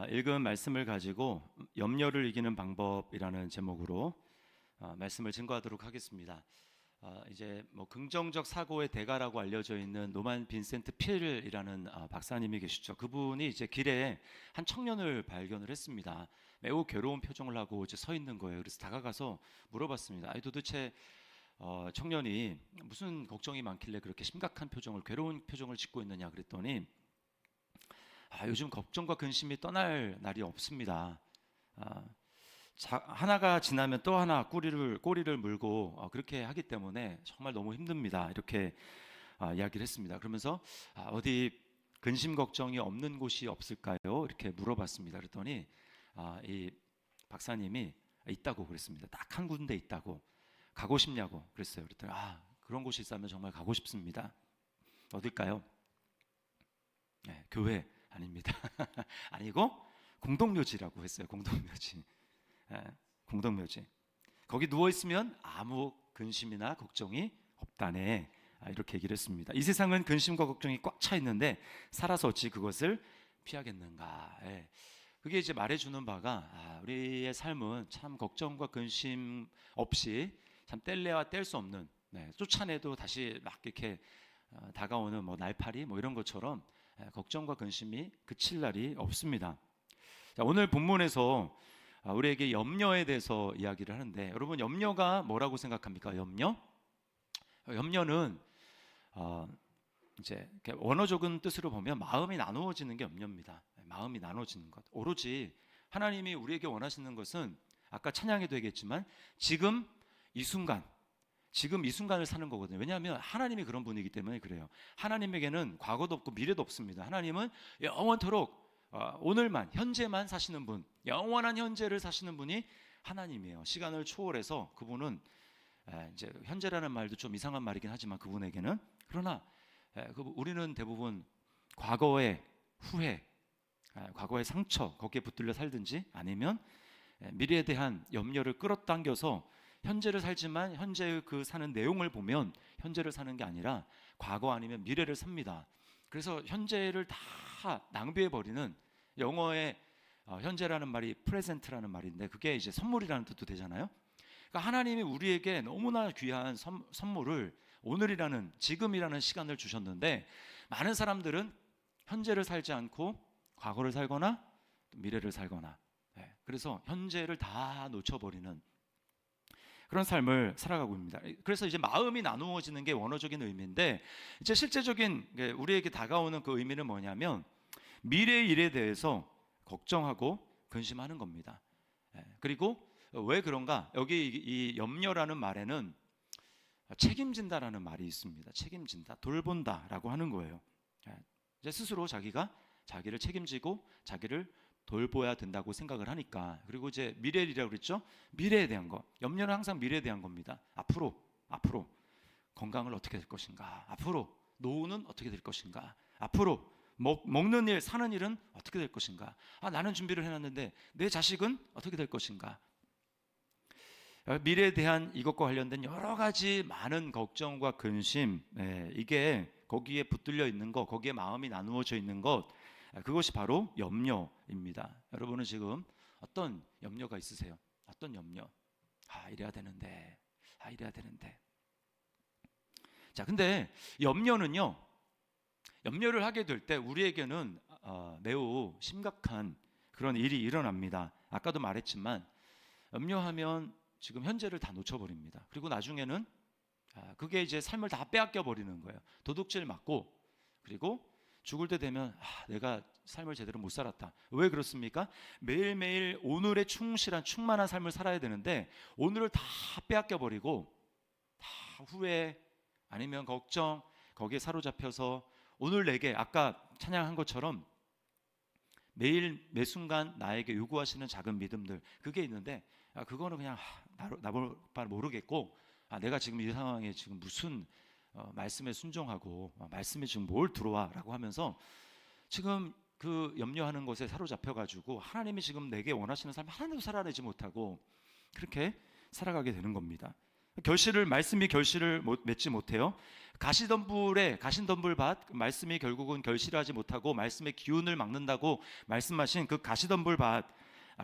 읽은 말씀을 가지고 염려를 이기는 방법이라는 제목으로 말씀을 증거하도록 하겠습니다. 이제 뭐 긍정적 사고의 대가라고 알려져 있는 노만 빈센트 필이라는 박사님이 계시죠. 그분이 이제 길에 한 청년을 발견을 했습니다. 매우 괴로운 표정을 하고 이제 서 있는 거예요. 그래서 다가가서 물어봤습니다. 아니 도대체 청년이 무슨 걱정이 많길래 그렇게 심각한 표정을, 괴로운 표정을 짓고 있느냐 그랬더니 요즘 걱정과 근심이 떠날 날이 없습니다. 하나가 지나면 또 하나 꼬리를 물고 그렇게 하기 때문에 정말 너무 힘듭니다. 이렇게 이야기를 했습니다. 그러면서 어디 근심 걱정이 없는 곳이 없을까요? 이렇게 물어봤습니다. 그랬더니 이 박사님이 있다고 그랬습니다. 딱 한 군데 있다고. 가고 싶냐고 그랬어요. 그랬더니 그런 곳이 있다면 정말 가고 싶습니다. 어딜까요? 네, 교회 아닙니다. 아니고 공동묘지라고 했어요. 공동묘지. 공동묘지. 거기 누워 있으면 아무 근심이나 걱정이 없다네. 이렇게 얘기를 했습니다. 이 세상은 근심과 걱정이 꽉 차 있는데 살아서 어찌 그것을 피하겠는가. 그게 이제 말해주는 바가 우리의 삶은 참 걱정과 근심 없이 참 뗄래야 뗄 수 없는, 쫓아내도 다시 막 이렇게 다가오는 뭐 날파리 뭐 이런 것처럼 걱정과 근심이 그칠 날이 없습니다. 자, 오늘 본문에서 우리에게 염려에 대해서 이야기를 하는데, 여러분 염려가 뭐라고 생각합니까? 염려는 이제 원어적인 뜻으로 보면 마음이 나누어지는 게 염려입니다. 마음이 나눠지는 것. 오로지 하나님이 우리에게 원하시는 것은 아까 찬양에도 얘기했지만 지금 이 순간을 사는 거거든요. 왜냐하면 하나님이 그런 분이기 때문에 그래요. 하나님에게는 과거도 없고 미래도 없습니다. 하나님은 영원토록 오늘만, 현재만 사시는 분, 영원한 현재를 사시는 분이 하나님이에요. 시간을 초월해서 그분은 이제 현재라는 말도 좀 이상한 말이긴 하지만 그분에게는, 그러나 우리는 대부분 과거의 후회, 과거의 상처 거기에 붙들려 살든지 아니면 미래에 대한 염려를 끌어당겨서 현재를 살지만 현재의 그 사는 내용을 보면 현재를 사는 게 아니라 과거 아니면 미래를 삽니다. 그래서 현재를 다 낭비해 버리는, 영어의 현재라는 말이 프레젠트라는 말인데 그게 이제 선물이라는 뜻도 되잖아요. 그러니까 하나님이 우리에게 너무나 귀한 선물을, 오늘이라는, 지금이라는 시간을 주셨는데 많은 사람들은 현재를 살지 않고 과거를 살거나 미래를 살거나, 그래서 현재를 다 놓쳐버리는 그런 삶을 살아가고 있습니다. 그래서 이제 마음이 나누어지는 게 원어적인 의미인데, 이제 실제적인 우리에게 다가오는 그 의미는 뭐냐면 미래의 일에 대해서 걱정하고 근심하는 겁니다. 그리고 왜 그런가? 여기 이 염려라는 말에는 책임진다라는 말이 있습니다. 책임진다, 돌본다라고 하는 거예요. 이제 스스로 자기를 책임지고 자기를 돌보아야 된다고 생각을 하니까. 그리고 이제 미래일이라고 그랬죠? 미래에 대한 거. 염려는 항상 미래에 대한 겁니다. 앞으로 건강을 어떻게 될 것인가? 앞으로 노후는 어떻게 될 것인가? 앞으로 먹는 일, 사는 일은 어떻게 될 것인가? 나는 준비를 해놨는데 내 자식은 어떻게 될 것인가? 미래에 대한 이것과 관련된 여러 가지 많은 걱정과 근심, 이게 거기에 붙들려 있는 것, 거기에 마음이 나누어져 있는 것, 그것이 바로 염려입니다. 여러분은 지금 어떤 염려가 있으세요? 어떤 염려? 이래야 되는데. 자, 근데 염려를 하게 될 때 우리에게는 매우 심각한 그런 일이 일어납니다. 아까도 말했지만 염려하면 지금 현재를 다 놓쳐버립니다. 그리고 나중에는 그게 이제 삶을 다 빼앗겨 버리는 거예요. 도둑질 맞고, 그리고 죽을 때 되면 내가 삶을 제대로 못 살았다. 왜 그렇습니까? 매일매일 오늘에 충만한 삶을 살아야 되는데 오늘을 다 빼앗겨 버리고 다 후회 아니면 걱정 거기에 사로잡혀서 오늘 내게, 아까 찬양한 것처럼 매일 매 순간 나에게 요구하시는 작은 믿음들, 그게 있는데 그거는 그냥 나볼 바를 모르겠고, 내가 지금 이 상황에 지금 무슨 말씀에 순종하고 말씀에 지금 뭘 들어와라고 하면서 지금 그 염려하는 것에 사로잡혀가지고 하나님이 지금 내게 원하시는 삶 하나도 살아내지 못하고 그렇게 살아가게 되는 겁니다. 말씀이 결실을 맺지 못해요. 가시덤불밭, 말씀이 결국은 결실하지 못하고 말씀의 기운을 막는다고 말씀하신 그 가시덤불밭,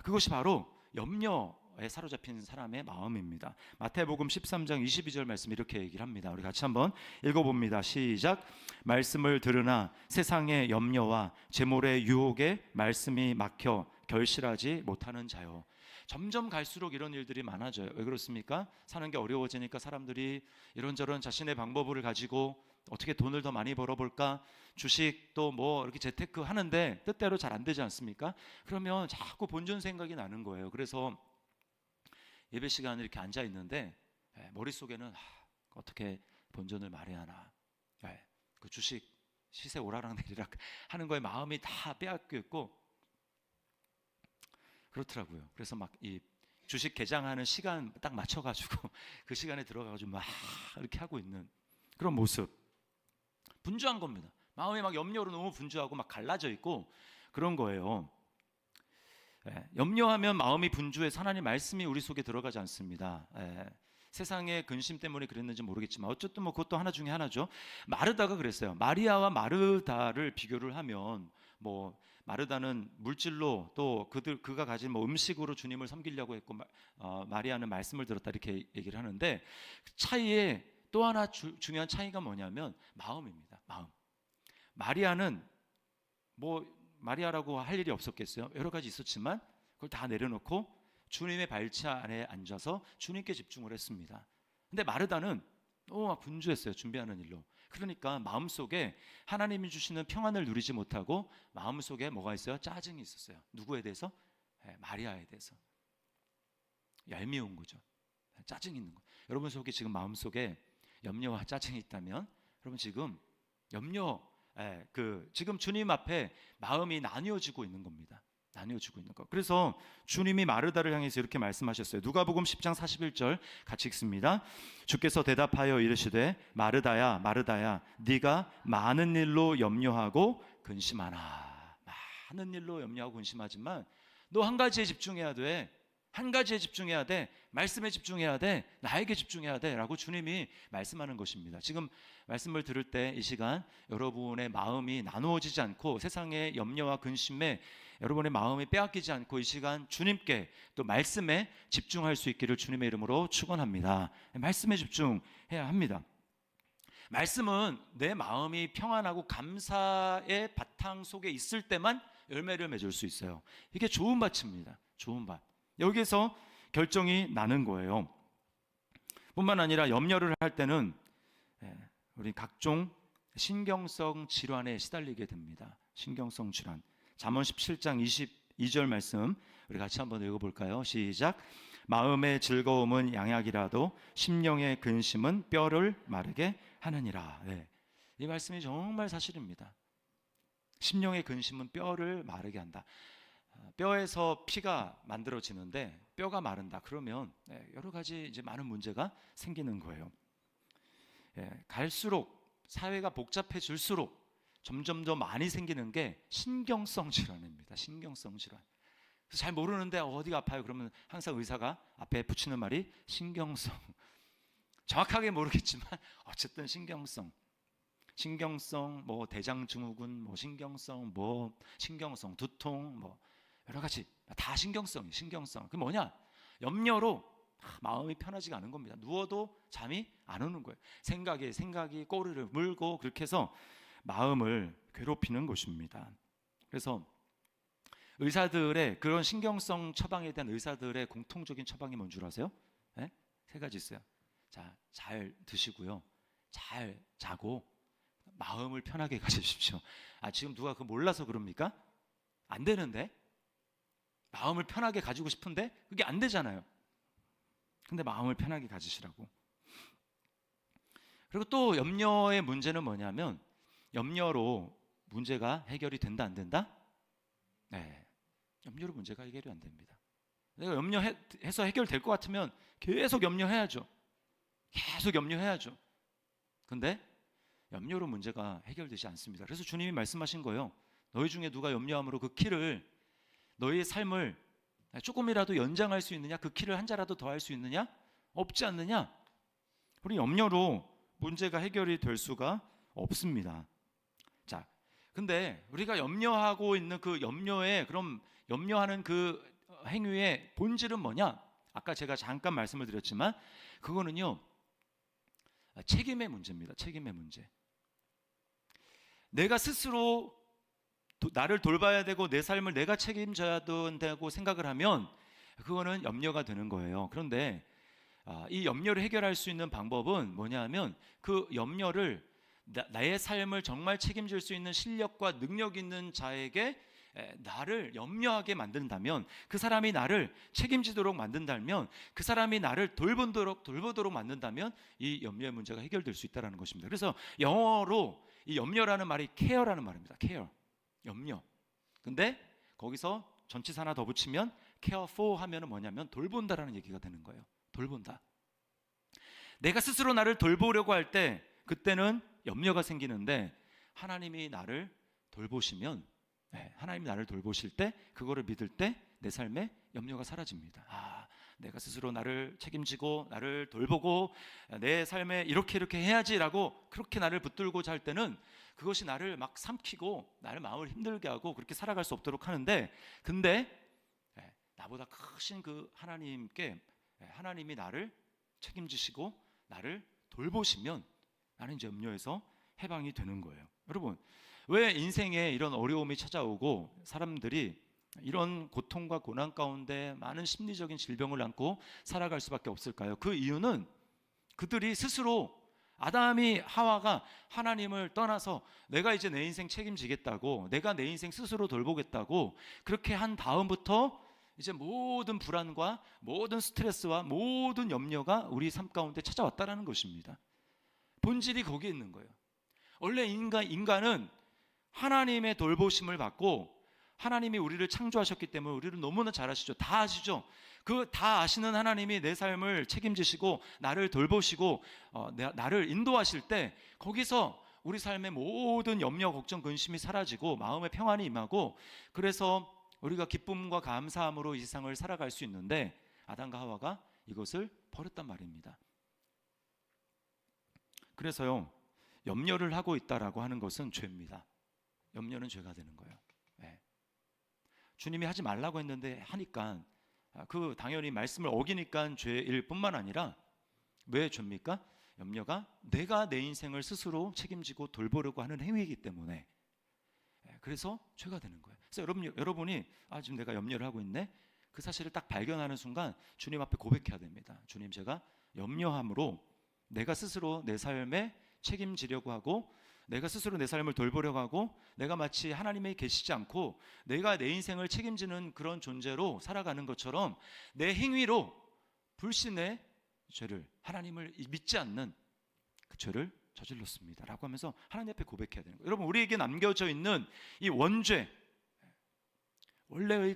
그것이 바로 염려에 사로잡힌 사람의 마음입니다. 마태복음 13장 22절 말씀 이렇게 얘기를 합니다. 우리 같이 한번 읽어봅니다. 시작. 말씀을 들으나 세상의 염려와 재물의 유혹에 말씀이 막혀 결실하지 못하는 자요. 점점 갈수록 이런 일들이 많아져요. 왜 그렇습니까? 사는 게 어려워지니까 사람들이 이런저런 자신의 방법을 가지고 어떻게 돈을 더 많이 벌어볼까? 주식도 뭐 이렇게 재테크 하는데 뜻대로 잘 안 되지 않습니까? 그러면 자꾸 본전 생각이 나는 거예요. 그래서 예배 시간에 이렇게 앉아 있는데 머릿속에는 어떻게 본전을 말해야 하나, 그 주식 시세 오르락내리락 하는 거에 마음이 다 빼앗겨 있고 그렇더라고요. 그래서 막 이 주식 개장하는 시간 딱 맞춰가지고 그 시간에 들어가가지고 막 이렇게 하고 있는 그런 모습, 분주한 겁니다. 마음이 막 염려로 너무 분주하고 막 갈라져 있고 그런 거예요. 염려하면 마음이 분주해서 하나님 말씀이 우리 속에 들어가지 않습니다. 세상의 근심 때문에 그랬는지 모르겠지만 어쨌든 뭐 그것도 하나 중에 하나죠. 마르다가 그랬어요. 마리아와 마르다를 비교를 하면 뭐 마르다는 물질로 또 그가 가진 뭐 음식으로 주님을 섬기려고 했고 마리아는 말씀을 들었다 이렇게 얘기를 하는데 차이에 또 하나 중요한 차이가 뭐냐면 마음입니다. 마음. 마리아는 뭐 마리아라고 할 일이 없었겠어요. 여러 가지 있었지만 그걸 다 내려놓고 주님의 발치 안에 앉아서 주님께 집중을 했습니다. 근데 마르다는 너무 막 분주했어요. 준비하는 일로. 그러니까 마음속에 하나님이 주시는 평안을 누리지 못하고 마음속에 뭐가 있어요? 짜증이 있었어요. 누구에 대해서? 마리아에 대해서. 얄미운 거죠. 짜증 있는 거. 여러분 속에 지금 마음속에 염려와 짜증이 있다면 여러분 지금 지금 주님 앞에 마음이 나뉘어지고 있는 겁니다. 나뉘어지고 있는 것. 그래서 주님이 마르다를 향해서 이렇게 말씀하셨어요. 누가복음 10장 41절 같이 읽습니다. 주께서 대답하여 이르시되 마르다야 마르다야 네가 많은 일로 염려하고 근심하나. 많은 일로 염려하고 근심하지만 너 한 가지에 집중해야 돼. 한 가지에 집중해야 돼. 말씀에 집중해야 돼. 나에게 집중해야 돼. 라고 주님이 말씀하는 것입니다. 지금 말씀을 들을 때 이 시간 여러분의 마음이 나누어지지 않고 세상의 염려와 근심에 여러분의 마음이 빼앗기지 않고 이 시간 주님께 또 말씀에 집중할 수 있기를 주님의 이름으로 축원합니다. 말씀에 집중해야 합니다. 말씀은 내 마음이 평안하고 감사의 바탕 속에 있을 때만 열매를 맺을 수 있어요. 이게 좋은 밭입니다. 좋은 밭. 여기서 결정이 나는 거예요. 뿐만 아니라 염려를 할 때는 우리 각종 신경성 질환에 시달리게 됩니다. 신경성 질환. 잠언 17장 22절 말씀 우리 같이 한번 읽어볼까요? 시작. 마음의 즐거움은 양약이라도 심령의 근심은 뼈를 마르게 하느니라. 이 말씀이 정말 사실입니다. 심령의 근심은 뼈를 마르게 한다. 뼈에서 피가 만들어지는데 뼈가 마른다. 그러면 여러 가지 이제 많은 문제가 생기는 거예요. 갈수록 사회가 복잡해질수록 점점 더 많이 생기는 게 신경성 질환입니다. 신경성 질환. 그래서 잘 모르는데 어디가 아파요? 그러면 항상 의사가 앞에 붙이는 말이 신경성. 정확하게 모르겠지만 어쨌든 신경성 뭐 대장증후군, 뭐 신경성 두통, 뭐 여러 가지 다 신경성. 그 뭐냐? 염려로 마음이 편하지가 않은 겁니다. 누워도 잠이 안 오는 거예요. 생각이 꼬리를 물고 그렇게 해서 마음을 괴롭히는 것입니다. 그래서 의사들의 그런 신경성 처방에 대한 의사들의 공통적인 처방이 뭔 줄 아세요? 세 가지 있어요. 자, 잘 드시고요. 잘 자고 마음을 편하게 가지십시오. 지금 누가 그거 몰라서 그럽니까? 안 되는데? 마음을 편하게 가지고 싶은데 그게 안 되잖아요. 근데 마음을 편하게 가지시라고. 그리고 또 염려의 문제는 뭐냐면 염려로 문제가 해결이 된다 안 된다? 염려로 문제가 해결이 안 됩니다. 내가 염려해서 해결될 것 같으면 계속 염려해야죠. 근데 염려로 문제가 해결되지 않습니다. 그래서 주님이 말씀하신 거예요. 너희 중에 누가 염려함으로 그 키를 너희의 삶을 조금이라도 연장할 수 있느냐? 그 키를 한 자라도 더 할 수 있느냐? 없지 않느냐? 우리 염려로 문제가 해결이 될 수가 없습니다. 자, 근데 우리가 염려하고 있는 그 염려하는 그 행위의 본질은 뭐냐? 아까 제가 잠깐 말씀을 드렸지만 그거는요, 책임의 문제입니다. 책임의 문제. 내가 스스로 나를 돌봐야 되고 내 삶을 내가 책임져야 된다고 생각을 하면 그거는 염려가 되는 거예요. 그런데 이 염려를 해결할 수 있는 방법은 뭐냐 하면 그 염려를 나의 삶을 정말 책임질 수 있는 실력과 능력 있는 자에게 나를 염려하게 만든다면, 그 사람이 나를 책임지도록 만든다면, 그 사람이 나를 돌보도록 만든다면 이 염려의 문제가 해결될 수 있다는 것입니다. 그래서 영어로 이 염려라는 말이 care라는 말입니다. care, 염려. 근데 거기서 전치사 하나 더 붙이면 care for 하면은 뭐냐면 돌본다라는 얘기가 되는 거예요. 돌본다. 내가 스스로 나를 돌보려고 할 때 그때는 염려가 생기는데, 하나님이 나를 돌보시면, 하나님이 나를 돌보실 때, 그거를 믿을 때 내 삶에 염려가 사라집니다. 내가 스스로 나를 책임지고 나를 돌보고 내 삶에 이렇게 해야지라고 그렇게 나를 붙들고자 할 때는 그것이 나를 막 삼키고 나를 마음을 힘들게 하고 그렇게 살아갈 수 없도록 하는데, 근데 나보다 크신 그 하나님께, 하나님이 나를 책임지시고 나를 돌보시면 나는 이제 염려에서 해방이 되는 거예요. 여러분, 왜 인생에 이런 어려움이 찾아오고 사람들이 이런 고통과 고난 가운데 많은 심리적인 질병을 안고 살아갈 수밖에 없을까요? 그 이유는 그들이 스스로, 아담이 하와가 하나님을 떠나서 내가 이제 내 인생 책임지겠다고, 내가 내 인생 스스로 돌보겠다고 그렇게 한 다음부터 이제 모든 불안과 모든 스트레스와 모든 염려가 우리 삶 가운데 찾아왔다라는 것입니다. 본질이 거기에 있는 거예요. 원래 인간은 하나님의 돌보심을 받고, 하나님이 우리를 창조하셨기 때문에 우리를 너무나 잘 아시죠. 다 아시죠. 그 다 아시는 하나님이 내 삶을 책임지시고 나를 돌보시고 나를 인도하실 때, 거기서 우리 삶의 모든 염려, 걱정, 근심이 사라지고 마음의 평안이 임하고, 그래서 우리가 기쁨과 감사함으로 이 세상을 살아갈 수 있는데, 아담과 하와가 이것을 버렸단 말입니다. 그래서요, 염려를 하고 있다라고 하는 것은 죄입니다. 염려는 죄가 되는 거예요. 주님이 하지 말라고 했는데 하니까, 그 당연히 말씀을 어기니까 죄일 뿐만 아니라, 왜 죄입니까? 염려가 내가 내 인생을 스스로 책임지고 돌보려고 하는 행위이기 때문에, 그래서 죄가 되는 거예요. 그래서 여러분이 지금 내가 염려를 하고 있네, 그 사실을 딱 발견하는 순간 주님 앞에 고백해야 됩니다. 주님, 제가 염려함으로 내가 스스로 내 삶에 책임지려고 하고, 내가 스스로 내 삶을 돌보려고 하고, 내가 마치 하나님이 계시지 않고 내가 내 인생을 책임지는 그런 존재로 살아가는 것처럼 내 행위로 불신의 죄를, 하나님을 믿지 않는 그 죄를 저질렀습니다 라고 하면서 하나님 앞에 고백해야 되는 거예요. 여러분, 우리에게 남겨져 있는 이 원죄, 원래의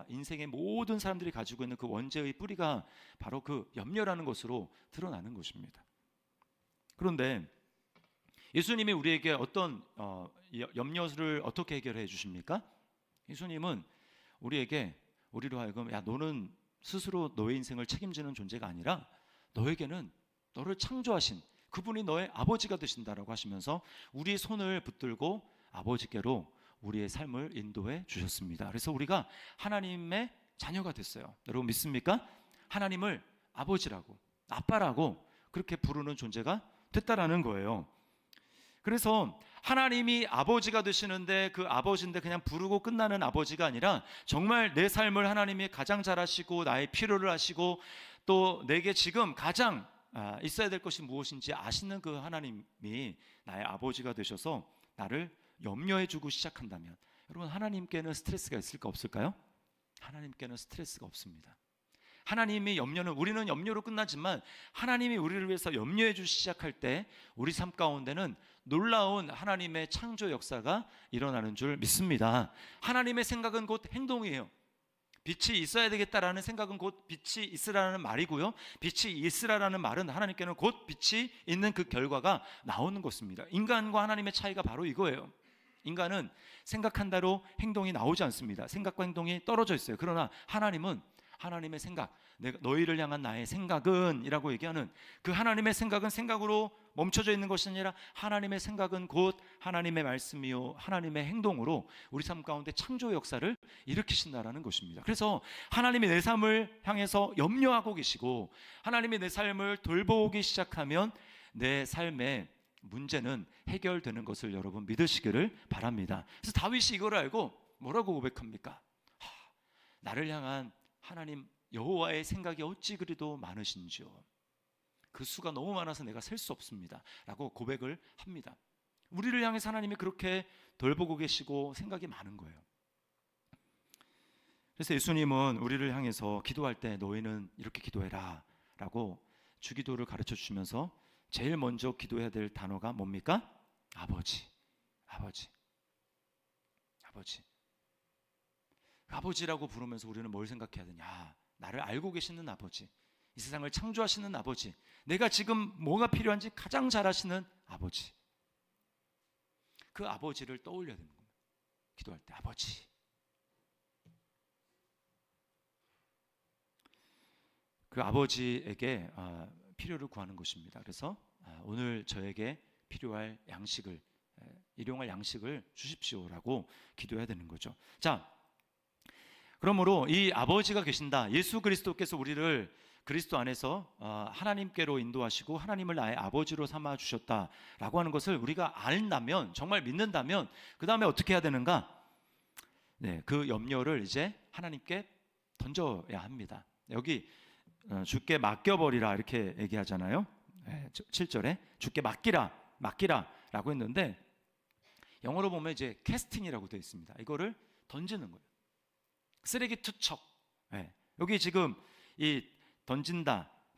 인생의 모든 사람들이 가지고 있는 그 원죄의 뿌리가 바로 그 염려라는 것으로 드러나는 것입니다. 그런데 예수님이 우리에게 어떤 염려를 어떻게 해결해 주십니까? 예수님은 우리로 하여금, 너는 스스로 너의 인생을 책임지는 존재가 아니라 너에게는 너를 창조하신 그분이 너의 아버지가 되신다라고 하시면서 우리의 손을 붙들고 아버지께로 우리의 삶을 인도해 주셨습니다. 그래서 우리가 하나님의 자녀가 됐어요. 여러분 믿습니까? 하나님을 아버지라고, 아빠라고 그렇게 부르는 존재가 됐다라는 거예요. 그래서 하나님이 아버지가 되시는데, 그 아버지인데 그냥 부르고 끝나는 아버지가 아니라, 정말 내 삶을 하나님이 가장 잘 아시고 나의 필요를 아시고 또 내게 지금 가장 있어야 될 것이 무엇인지 아시는 그 하나님이 나의 아버지가 되셔서 나를 염려해 주고 시작한다면, 여러분, 하나님께는 스트레스가 있을까 없을까요? 하나님께는 스트레스가 없습니다. 하나님의 염려는, 우리는 염려로 끝나지만 하나님이 우리를 위해서 염려해 주시 시작할 때 우리 삶 가운데는 놀라운 하나님의 창조 역사가 일어나는 줄 믿습니다. 하나님의 생각은 곧 행동이에요. 빛이 있어야 되겠다라는 생각은 곧 빛이 있으라는 말이고요, 빛이 있으라는 말은 하나님께는 곧 빛이 있는 그 결과가 나오는 것입니다. 인간과 하나님의 차이가 바로 이거예요. 인간은 생각한 대로 행동이 나오지 않습니다. 생각과 행동이 떨어져 있어요. 그러나 하나님은 하나님의 생각, 내가 너희를 향한 나의 생각은 이라고 얘기하는 그 하나님의 생각은 생각으로 멈춰져 있는 것이 아니라 하나님의 생각은 곧 하나님의 말씀이요 하나님의 행동으로 우리 삶 가운데 창조 역사를 일으키신다라는 것입니다. 그래서 하나님이 내 삶을 향해서 염려하고 계시고 하나님이 내 삶을 돌보기 시작하면 내 삶의 문제는 해결되는 것을 여러분 믿으시기를 바랍니다. 그래서 다윗이 이걸 알고 뭐라고 고백합니까? 나를 향한 하나님 여호와의 생각이 어찌 그리도 많으신지요. 그 수가 너무 많아서 내가 셀 수 없습니다 라고 고백을 합니다. 우리를 향해서 하나님이 그렇게 돌보고 계시고 생각이 많은 거예요. 그래서 예수님은 우리를 향해서 기도할 때 너희는 이렇게 기도해라 라고 주기도를 가르쳐 주시면서 제일 먼저 기도해야 될 단어가 뭡니까? 아버지. 아버지. 아버지. 아버지라고 부르면서 우리는 뭘 생각해야 되냐? 나를 알고 계시는 아버지, 이 세상을 창조하시는 아버지, 내가 지금 뭐가 필요한지 가장 잘 아시는 아버지, 그 아버지를 떠올려야 되는 겁니다. 기도할 때 아버지. 그 아버지에게 필요를 구하는 것입니다. 그래서 오늘 저에게 필요할 양식을, 일용할 양식을 주십시오라고 기도해야 되는 거죠. 자, 그러므로 이 아버지가 계신다, 예수 그리스도께서 우리를 그리스도 안에서 하나님께로 인도하시고 하나님을 나의 아버지로 삼아 주셨다라고 하는 것을 우리가 안다면, 정말 믿는다면 그 다음에 어떻게 해야 되는가? 네, 그 염려를 이제 하나님께 던져야 합니다. 여기 주께 맡겨버리라 이렇게 얘기하잖아요. 7절에 주께 맡기라 라고 했는데 영어로 보면 이제 캐스팅이라고 되어 있습니다. 이거를 던지는 거예요. 쓰레기 투척. 여기 지금 이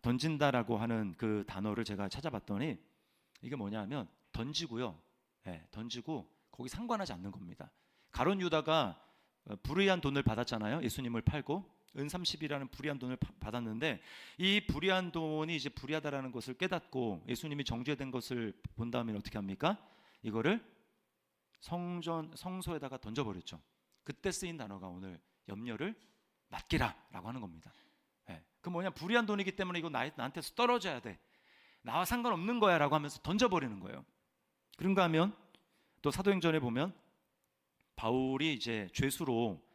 던진다라고 하는 그 단어를 제가 찾아봤더니 이게 뭐냐면 던지고요. 던지고 거기 상관하지 않는 겁니다. 가룟 유다가 불의한 돈을 받았잖아요. 예수님을 팔고 은 30이라는 불의한 돈을 받았는데 이 불의한 돈이 이제 불의하다라는 것을 깨닫고 예수님이 정죄된 것을 본 다음에 어떻게 합니까? 이거를 성소에다가 던져버렸죠. 그때 쓰인 단어가 오늘 염려를 맡기라라고 하는 겁니다. 그 뭐냐, 불의한 돈이기 때문에 이거 나한테서 떨어져야 돼, 나와 상관없는 거야라고 하면서 던져버리는 거예요. 그런가 하면 또 사도행전에 보면 바울이 이제 죄수로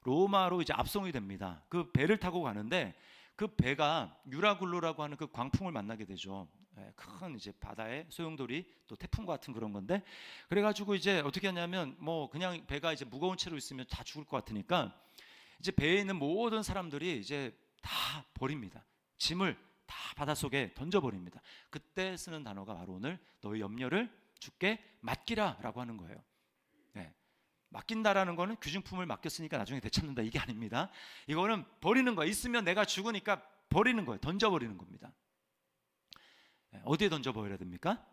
로마로 이제 압송이 됩니다. 그 배를 타고 가는데 그 배가 유라굴로라고 하는 그 광풍을 만나게 되죠. 큰 이제 바다의 소용돌이, 또 태풍과 같은 그런 건데, 그래가지고 이제 어떻게 하냐면 뭐 그냥 배가 이제 무거운 채로 있으면 다 죽을 것 같으니까 이제 배에 있는 모든 사람들이 이제 다 버립니다. 짐을 다 바닷속에 던져버립니다. 그때 쓰는 단어가 바로 오늘 너희 염려를 주께 맡기라라고 하는 거예요. 맡긴다라는 거는 귀중품을 맡겼으니까 나중에 되찾는다, 이게 아닙니다. 이거는 버리는 거예요. 있으면 내가 죽으니까 버리는 거예요. 던져버리는 겁니다. 어디에 던져버려야 됩니까?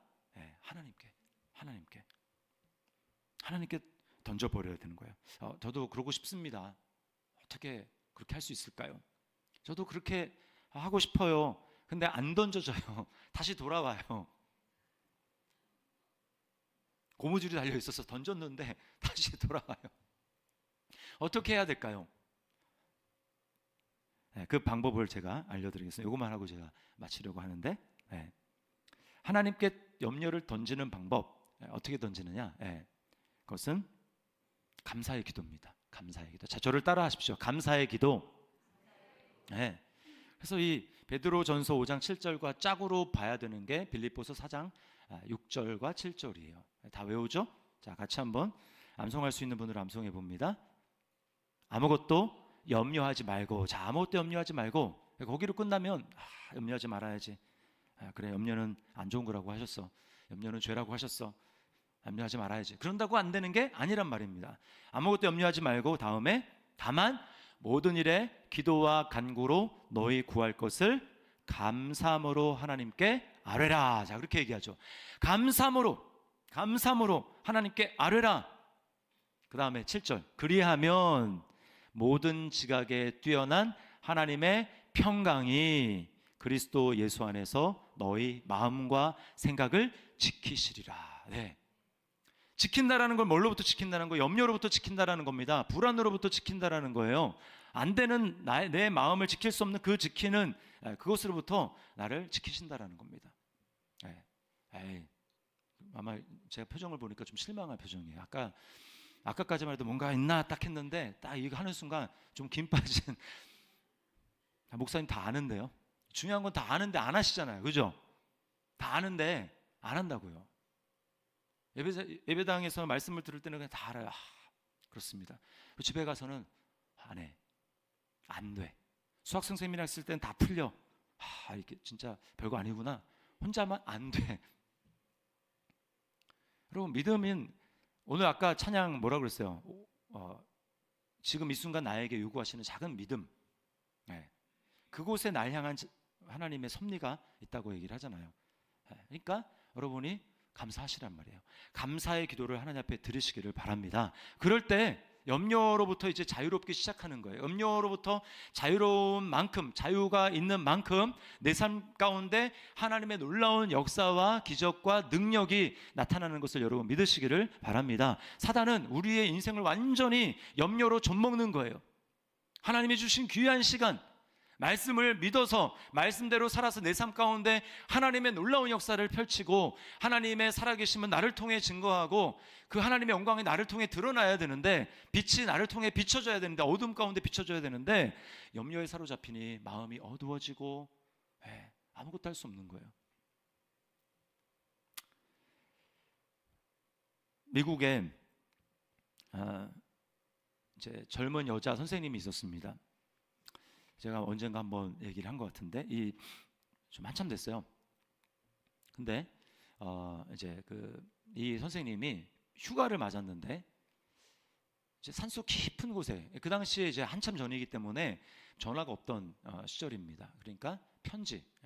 하나님께 던져버려야 되는 거예요. 저도 그러고 싶습니다. 어떻게 그렇게 할 수 있을까요? 저도 그렇게 하고 싶어요. 근데 안 던져져요. 다시 돌아와요. 고무줄이 달려 있어서 던졌는데 다시 돌아와요. 어떻게 해야 될까요? 그 방법을 제가 알려드리겠습니다. 이것만 하고 제가 마치려고 하는데, 하나님께 염려를 던지는 방법, 어떻게 던지느냐? 그것은 감사의 기도입니다. 감사의 기도. 자, 저를 따라 하십시오. 감사의 기도. 그래서 이 베드로전서 5장 7절과 짝으로 봐야 되는 게 빌립보서 4장 6절과 7절이에요. 다 외우죠? 자, 같이 한번 암송할 수 있는 분으로 암송해 봅니다. 아무것도 염려하지 말고. 자, 아무것도 염려하지 말고. 거기로 끝나면 염려하지 말아야지. 그래, 염려는 안 좋은 거라고 하셨어. 염려는 죄라고 하셨어. 염려하지 말아야지. 그런다고 안 되는 게 아니란 말입니다. 아무것도 염려하지 말고 다음에 다만 모든 일에 기도와 간구로 너희 구할 것을 감사함으로 하나님께 아뢰라. 자, 그렇게 얘기하죠. 감사함으로 하나님께 아뢰라. 그 다음에 7절, 그리하면 모든 지각에 뛰어난 하나님의 평강이 그리스도 예수 안에서 너희 마음과 생각을 지키시리라. 지킨다라는 걸 뭘로부터 지킨다는 거예요? 염려로부터 지킨다라는 겁니다. 불안으로부터 지킨다라는 거예요. 안 되는 내 마음을 지킬 수 없는 그 지키는 그것으로부터 나를 지키신다라는 겁니다. 아마 제가 표정을 보니까 좀 실망한 표정이에요. 아까까지만 해도 뭔가 있나 딱 했는데 딱 이거 하는 순간 좀 김 빠진 목사님 다 아는데요. 중요한 건 다 아는데 안 하시잖아요. 그죠? 다 아는데 안 한다고요. 예배당에서 말씀을 들을 때는 그냥 다 알아요. 그렇습니다. 집에 가서는 안 해. 안 돼. 수학 선생님이랑 있을 때는 다 풀려. 이게 진짜 별거 아니구나. 혼자만 안 돼. 여러분, 믿음은 오늘 아까 찬양 뭐라 그랬어요? 지금 이 순간 나에게 요구하시는 작은 믿음. 그곳에 날 향한 하나님의 섭리가 있다고 얘기를 하잖아요. 그러니까 여러분이 감사하시란 말이에요. 감사의 기도를 하나님 앞에 드리시기를 바랍니다. 그럴 때 염려로부터 이제 자유롭기 시작하는 거예요. 염려로부터 자유로운 만큼, 자유가 있는 만큼 내 삶 가운데 하나님의 놀라운 역사와 기적과 능력이 나타나는 것을 여러분 믿으시기를 바랍니다. 사단은 우리의 인생을 완전히 염려로 좀먹는 거예요. 하나님이 주신 귀한 시간, 말씀을 믿어서 말씀대로 살아서 내 삶 가운데 하나님의 놀라운 역사를 펼치고 하나님의 살아계심은 나를 통해 증거하고 그 하나님의 영광이 나를 통해 드러나야 되는데, 빛이 나를 통해 비춰져야 되는데, 어둠 가운데 비춰져야 되는데 염려에 사로잡히니 마음이 어두워지고 아무것도 할 수 없는 거예요. 미국에 이제 젊은 여자 선생님이 있었습니다. 제가 언젠가 한번 얘기를 한 것 같은데 좀 한참 됐어요. 근데 이제 이 선생님이 휴가를 맞았는데 이제 산속 깊은 곳에, 그 당시에 이제 한참 전이기 때문에 전화가 없던 시절입니다. 그러니까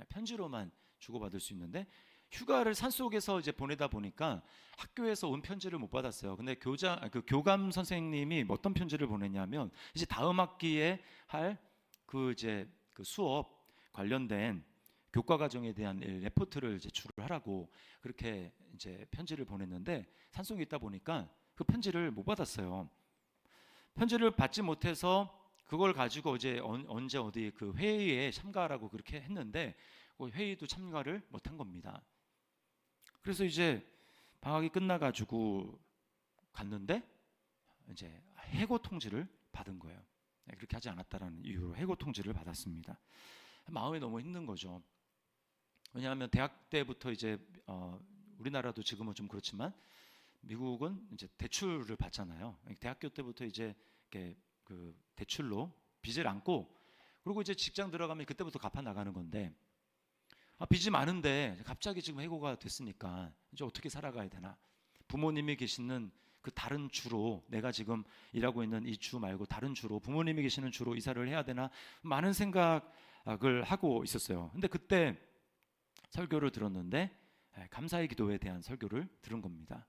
편지로만 주고받을 수 있는데 휴가를 산속에서 이제 보내다 보니까 학교에서 온 편지를 못 받았어요. 근데 교감 선생님이 어떤 편지를 보냈냐면 이제 다음 학기에 할 그 수업 관련된 교과 과정에 대한 레포트를 이제 제출을 하라고 그렇게 이제 편지를 보냈는데 산속에 있다 보니까 그 편지를 못 받았어요. 편지를 받지 못해서 그걸 가지고 이제 언제 어디 그 회의에 참가하라고 그렇게 했는데 그 회의도 참가를 못한 겁니다. 그래서 이제 방학이 끝나가지고 갔는데 이제 해고 통지를 받은 거예요. 그렇게 하지 않았다라는 이유로 해고 통지를 받았습니다. 마음이 너무 힘든 거죠. 왜냐하면 대학 때부터 이제 우리나라도 지금은 좀 그렇지만 미국은 이제 대출을 받잖아요. 대학교 때부터 이제 이렇게 그 대출로 빚을 안고 그리고 이제 직장 들어가면 그때부터 갚아 나가는 건데 빚이 많은데 갑자기 지금 해고가 됐으니까 이제 어떻게 살아가야 되나? 부모님이 계시는 그 다른 주로, 내가 지금 일하고 있는 이 주 말고 다른 주로, 부모님이 계시는 주로 이사를 해야 되나? 많은 생각을 하고 있었어요. 근데 그때 설교를 들었는데 감사의 기도에 대한 설교를 들은 겁니다.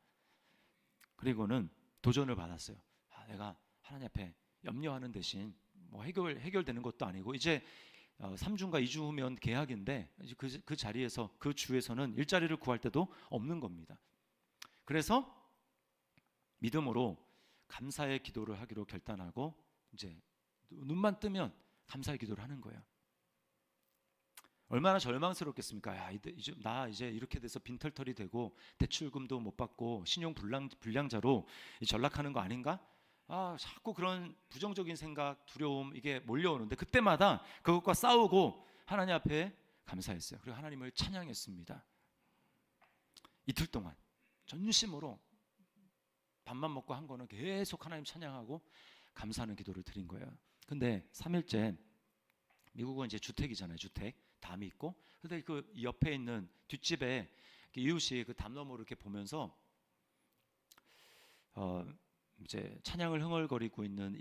그리고는 도전을 받았어요. 내가 하나님 앞에 염려하는 대신 뭐 해결되는 것도 아니고 이제 3주인가 2주 후면 개학인데 그 자리에서 그 주에서는 일자리를 구할 때도 없는 겁니다. 그래서 믿음으로 감사의 기도를 하기로 결단하고 이제 눈만 뜨면 감사의 기도를 하는 거예요. 얼마나 절망스럽겠습니까? 나 이제 이렇게 돼서 빈털털이 되고 대출금도 못 받고 신용 불량자로 전락하는 거 아닌가? 자꾸 그런 부정적인 생각, 두려움 이게 몰려오는데 그때마다 그것과 싸우고 하나님 앞에 감사했어요. 그리고 하나님을 찬양했습니다. 이틀 동안 전심으로 밥만 먹고 한 거는 계속 하나님 찬양하고 감사하는 기도를 드린 거예요. 근데 3일째 미국은 이제 주택이잖아요. 주택 담이 있고 근데 그 옆에 있는 뒷집에 이웃이 그 담 너머로 이렇게 보면서 이제 찬양을 흥얼거리고 있는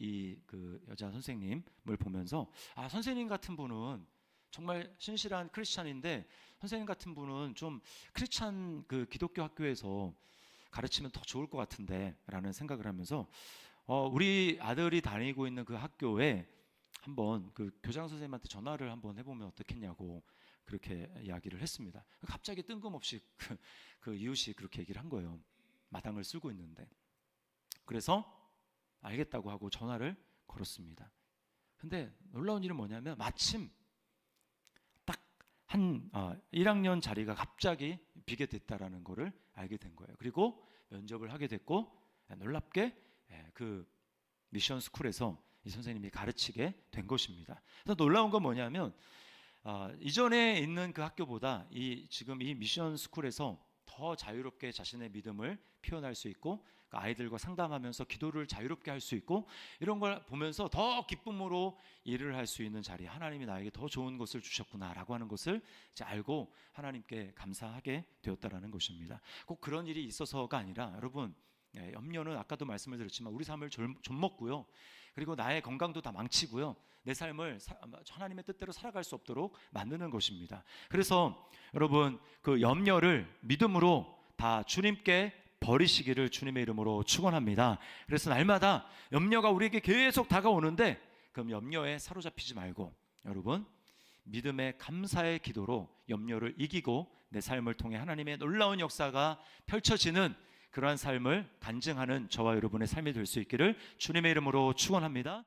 그 여자 선생님을 보면서 선생님 같은 분은 정말 신실한 크리스찬인데 선생님 같은 분은 좀 크리스찬 그 기독교 학교에서 가르치면 더 좋을 것 같은데 라는 생각을 하면서 우리 아들이 다니고 있는 그 학교에 한번 그 교장 선생님한테 전화를 한번 해보면 어떻겠냐고 그렇게 이야기를 했습니다. 갑자기 뜬금없이 그 이웃이 그렇게 얘기를 한 거예요. 마당을 쓸고 있는데. 그래서 알겠다고 하고 전화를 걸었습니다. 근데 놀라운 일은 뭐냐면 마침 딱 한 1학년 자리가 갑자기 비게 됐다라는 거를 알게 된 거예요. 그리고 면접을 하게 됐고 놀랍게 그 미션 스쿨에서 이 선생님이 가르치게 된 것입니다. 그래서 놀라운 건 뭐냐면 이전에 있는 그 학교보다 지금 이 미션 스쿨에서 더 자유롭게 자신의 믿음을 표현할 수 있고 그 아이들과 상담하면서 기도를 자유롭게 할 수 있고 이런 걸 보면서 더 기쁨으로 일을 할 수 있는 자리, 하나님이 나에게 더 좋은 것을 주셨구나라고 하는 것을 이제 알고 하나님께 감사하게 되었다라는 것입니다. 꼭 그런 일이 있어서가 아니라 여러분, 염려는 아까도 말씀을 드렸지만 우리 삶을 좀먹고요. 그리고 나의 건강도 다 망치고요. 내 삶을 하나님의 뜻대로 살아갈 수 없도록 만드는 것입니다. 그래서 여러분, 그 염려를 믿음으로 다 주님께 버리시기를 주님의 이름으로 축원합니다. 그래서 날마다 염려가 우리에게 계속 다가오는데 그럼 염려에 사로잡히지 말고 여러분, 믿음의 감사의 기도로 염려를 이기고 내 삶을 통해 하나님의 놀라운 역사가 펼쳐지는 그러한 삶을 간증하는 저와 여러분의 삶이 될 수 있기를 주님의 이름으로 축원합니다.